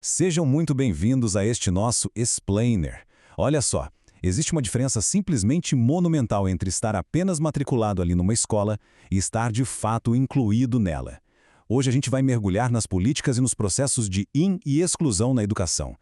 Sejam muito bem-vindos a este nosso Explainer. Olha só, existe uma diferença simplesmente monumental entre estar apenas matriculado ali numa escola e estar de fato incluído nela. Hoje a gente vai mergulhar nas políticas e nos processos de e exclusão na educação.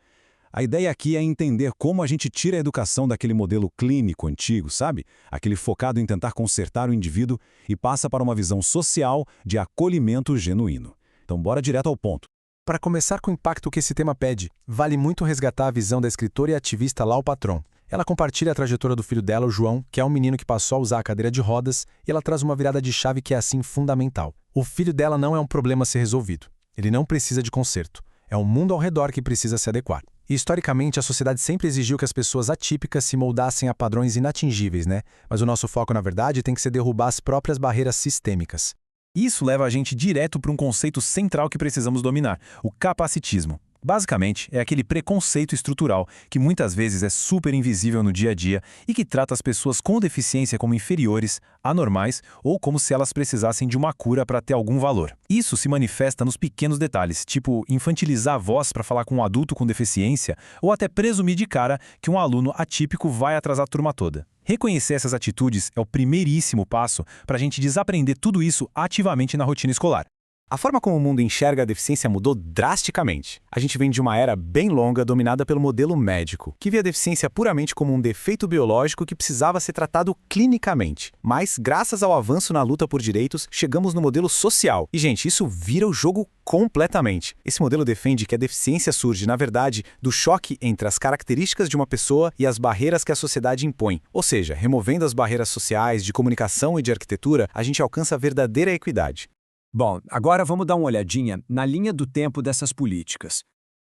A ideia aqui é entender como a gente tira a educação daquele modelo clínico antigo, sabe? Aquele focado em tentar consertar o indivíduo e passa para uma visão social de acolhimento genuíno. Então bora direto ao ponto. Para começar com o impacto que esse tema pede, vale muito resgatar a visão da escritora e ativista Lau Patron. Ela compartilha a trajetória do filho dela, o João, que é um menino que passou a usar a cadeira de rodas, e ela traz uma virada de chave que é assim fundamental. O filho dela não é um problema a ser resolvido. Ele não precisa de conserto. É o mundo ao redor que precisa se adequar. E, historicamente, a sociedade sempre exigiu que as pessoas atípicas se moldassem a padrões inatingíveis, né? Mas o nosso foco, na verdade, tem que ser derrubar as próprias barreiras sistêmicas. Isso leva a gente direto para um conceito central que precisamos dominar, o capacitismo. Basicamente, é aquele preconceito estrutural que muitas vezes é super invisível no dia a dia e que trata as pessoas com deficiência como inferiores, anormais ou como se elas precisassem de uma cura para ter algum valor. Isso se manifesta nos pequenos detalhes, tipo infantilizar a voz para falar com um adulto com deficiência ou até presumir de cara que um aluno atípico vai atrasar a turma toda. Reconhecer essas atitudes é o primeiríssimo passo para a gente desaprender tudo isso ativamente na rotina escolar. A forma como o mundo enxerga a deficiência mudou drasticamente. A gente vem de uma era bem longa dominada pelo modelo médico, que via a deficiência puramente como um defeito biológico que precisava ser tratado clinicamente. Mas, graças ao avanço na luta por direitos, chegamos no modelo social. E, gente, isso vira o jogo completamente. Esse modelo defende que a deficiência surge, na verdade, do choque entre as características de uma pessoa e as barreiras que a sociedade impõe. Ou seja, removendo as barreiras sociais, de comunicação e de arquitetura, a gente alcança a verdadeira equidade. Bom, agora vamos dar uma olhadinha na linha do tempo dessas políticas.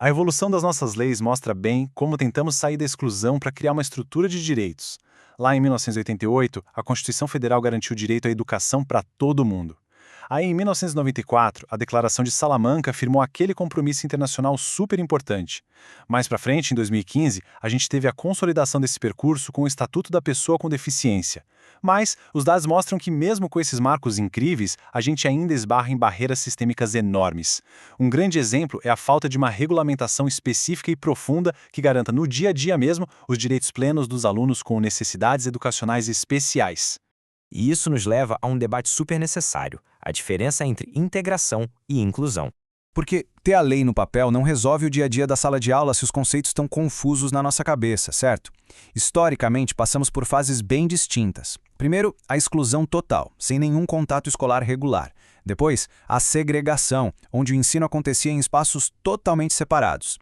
A evolução das nossas leis mostra bem como tentamos sair da exclusão para criar uma estrutura de direitos. Lá em 1988, a Constituição Federal garantiu o direito à educação para todo mundo. Aí, em 1994, a Declaração de Salamanca afirmou aquele compromisso internacional super importante. Mais para frente, em 2015, a gente teve a consolidação desse percurso com o Estatuto da Pessoa com Deficiência. Mas os dados mostram que, mesmo com esses marcos incríveis, a gente ainda esbarra em barreiras sistêmicas enormes. Um grande exemplo é a falta de uma regulamentação específica e profunda que garanta no dia a dia mesmo os direitos plenos dos alunos com necessidades educacionais especiais. E isso nos leva a um debate super necessário, a diferença entre integração e inclusão. Porque ter a lei no papel não resolve o dia a dia da sala de aula se os conceitos estão confusos na nossa cabeça, certo? Historicamente, passamos por fases bem distintas. Primeiro, a exclusão total, sem nenhum contato escolar regular. Depois, a segregação, onde o ensino acontecia em espaços totalmente separados.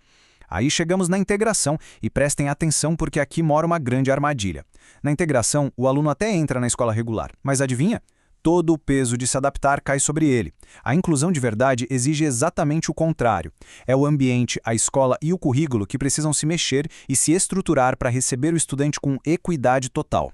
Aí chegamos na integração, e prestem atenção porque aqui mora uma grande armadilha. Na integração, o aluno até entra na escola regular, mas adivinha? Todo o peso de se adaptar cai sobre ele. A inclusão de verdade exige exatamente o contrário. É o ambiente, a escola e o currículo que precisam se mexer e se estruturar para receber o estudante com equidade total.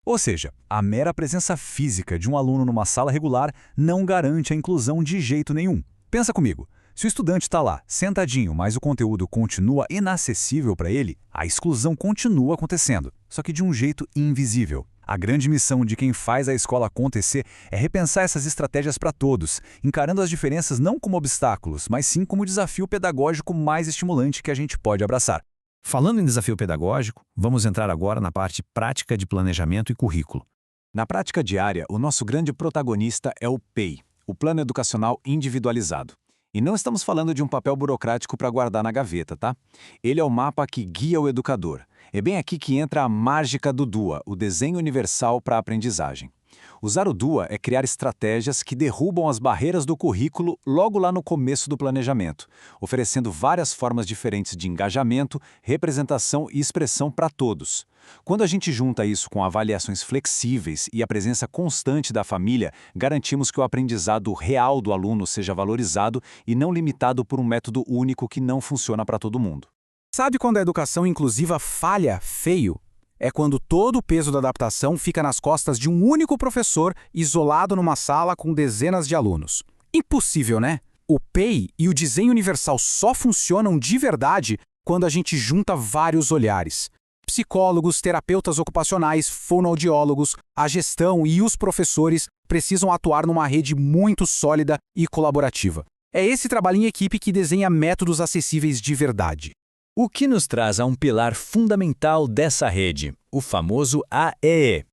Ou seja, a mera presença física de um aluno numa sala regular não garante a inclusão de jeito nenhum. Pensa comigo. Se o estudante está lá, sentadinho, mas o conteúdo continua inacessível para ele, a exclusão continua acontecendo, só que de um jeito invisível. A grande missão de quem faz a escola acontecer é repensar essas estratégias para todos, encarando as diferenças não como obstáculos, mas sim como desafio pedagógico mais estimulante que a gente pode abraçar. Falando em desafio pedagógico, vamos entrar agora na parte prática de planejamento e currículo. Na prática diária, o nosso grande protagonista é o PEI, o Plano Educacional Individualizado. E não estamos falando de um papel burocrático para guardar na gaveta, tá? Ele é o mapa que guia o educador. É bem aqui que entra a mágica do DUA, o Desenho Universal para a Aprendizagem. Usar o DUA é criar estratégias que derrubam as barreiras do currículo logo lá no começo do planejamento, oferecendo várias formas diferentes de engajamento, representação e expressão para todos. Quando a gente junta isso com avaliações flexíveis e a presença constante da família, garantimos que o aprendizado real do aluno seja valorizado e não limitado por um método único que não funciona para todo mundo. Sabe quando a educação inclusiva falha feio? É quando todo o peso da adaptação fica nas costas de um único professor isolado numa sala com dezenas de alunos. Impossível, né? O PEI e o desenho universal só funcionam de verdade quando a gente junta vários olhares. Psicólogos, terapeutas ocupacionais, fonoaudiólogos, a gestão e os professores precisam atuar numa rede muito sólida e colaborativa. É esse trabalho em equipe que desenha métodos acessíveis de verdade. O que nos traz a um pilar fundamental dessa rede, o famoso AEE.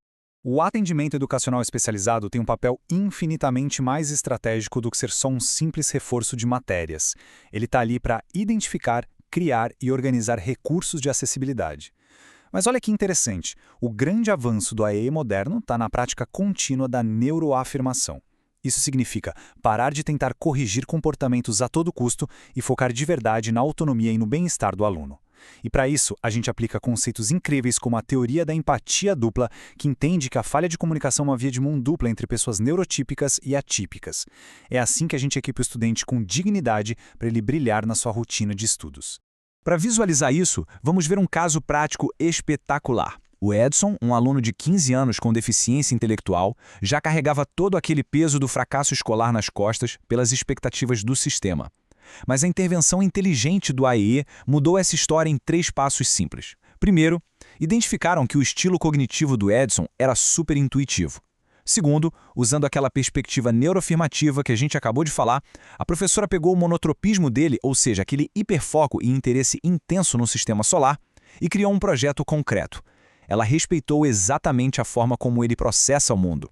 O atendimento educacional especializado tem um papel infinitamente mais estratégico do que ser só um simples reforço de matérias. Ele está ali para identificar, criar e organizar recursos de acessibilidade. Mas olha que interessante, o grande avanço do AEE moderno está na prática contínua da neuroafirmação. Isso significa parar de tentar corrigir comportamentos a todo custo e focar de verdade na autonomia e no bem-estar do aluno. E para isso, a gente aplica conceitos incríveis como a teoria da empatia dupla, que entende que a falha de comunicação é uma via de mão dupla entre pessoas neurotípicas e atípicas. É assim que a gente equipa o estudante com dignidade para ele brilhar na sua rotina de estudos. Para visualizar isso, vamos ver um caso prático espetacular. O Edson, um aluno de 15 anos com deficiência intelectual, já carregava todo aquele peso do fracasso escolar nas costas pelas expectativas do sistema. Mas a intervenção inteligente do AEE mudou essa história em 3 passos simples. Primeiro, identificaram que o estilo cognitivo do Edson era super intuitivo. Segundo, usando aquela perspectiva neuroafirmativa que a gente acabou de falar, a professora pegou o monotropismo dele, ou seja, aquele hiperfoco e interesse intenso no sistema solar, e criou um projeto concreto. Ela respeitou exatamente a forma como ele processa o mundo.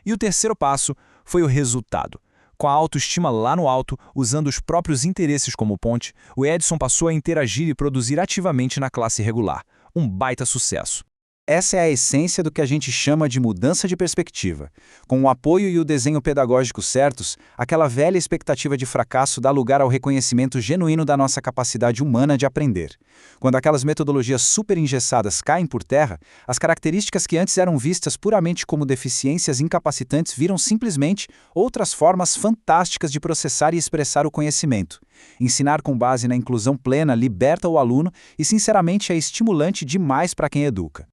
E o terceiro passo foi o resultado. Com a autoestima lá no alto, usando os próprios interesses como ponte, o Edson passou a interagir e produzir ativamente na classe regular. Um baita sucesso. Essa é a essência do que a gente chama de mudança de perspectiva. Com o apoio e o desenho pedagógico certos, aquela velha expectativa de fracasso dá lugar ao reconhecimento genuíno da nossa capacidade humana de aprender. Quando aquelas metodologias super engessadas caem por terra, as características que antes eram vistas puramente como deficiências incapacitantes viram simplesmente outras formas fantásticas de processar e expressar o conhecimento. Ensinar com base na inclusão plena liberta o aluno e, sinceramente, é estimulante demais para quem educa.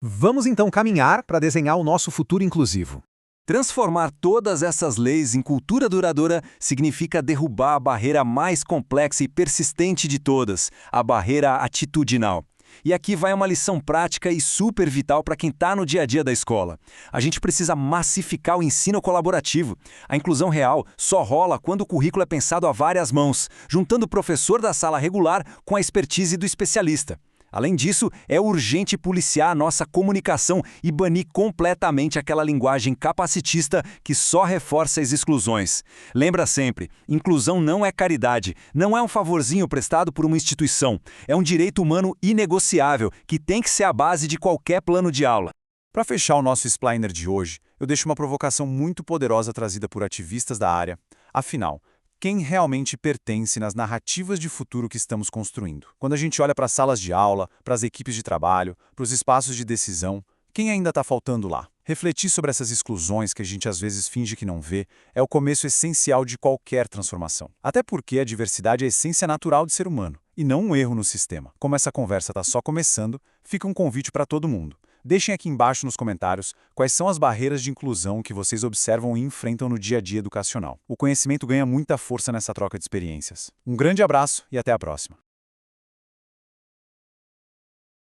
Vamos então caminhar para desenhar o nosso futuro inclusivo. Transformar todas essas leis em cultura duradoura significa derrubar a barreira mais complexa e persistente de todas, a barreira atitudinal. E aqui vai uma lição prática e super vital para quem está no dia a dia da escola. A gente precisa massificar o ensino colaborativo. A inclusão real só rola quando o currículo é pensado a várias mãos, juntando o professor da sala regular com a expertise do especialista. Além disso, é urgente policiar a nossa comunicação e banir completamente aquela linguagem capacitista que só reforça as exclusões. Lembra sempre, inclusão não é caridade, não é um favorzinho prestado por uma instituição. É um direito humano inegociável, que tem que ser a base de qualquer plano de aula. Para fechar o nosso Explainer de hoje, eu deixo uma provocação muito poderosa trazida por ativistas da área. Afinal, quem realmente pertence nas narrativas de futuro que estamos construindo? Quando a gente olha para as salas de aula, para as equipes de trabalho, para os espaços de decisão, quem ainda está faltando lá? Refletir sobre essas exclusões que a gente às vezes finge que não vê é o começo essencial de qualquer transformação. Até porque a diversidade é a essência natural do ser humano, e não um erro no sistema. Como essa conversa está só começando, fica um convite para todo mundo. Deixem aqui embaixo nos comentários quais são as barreiras de inclusão que vocês observam e enfrentam no dia a dia educacional. O conhecimento ganha muita força nessa troca de experiências. Um grande abraço e até a próxima.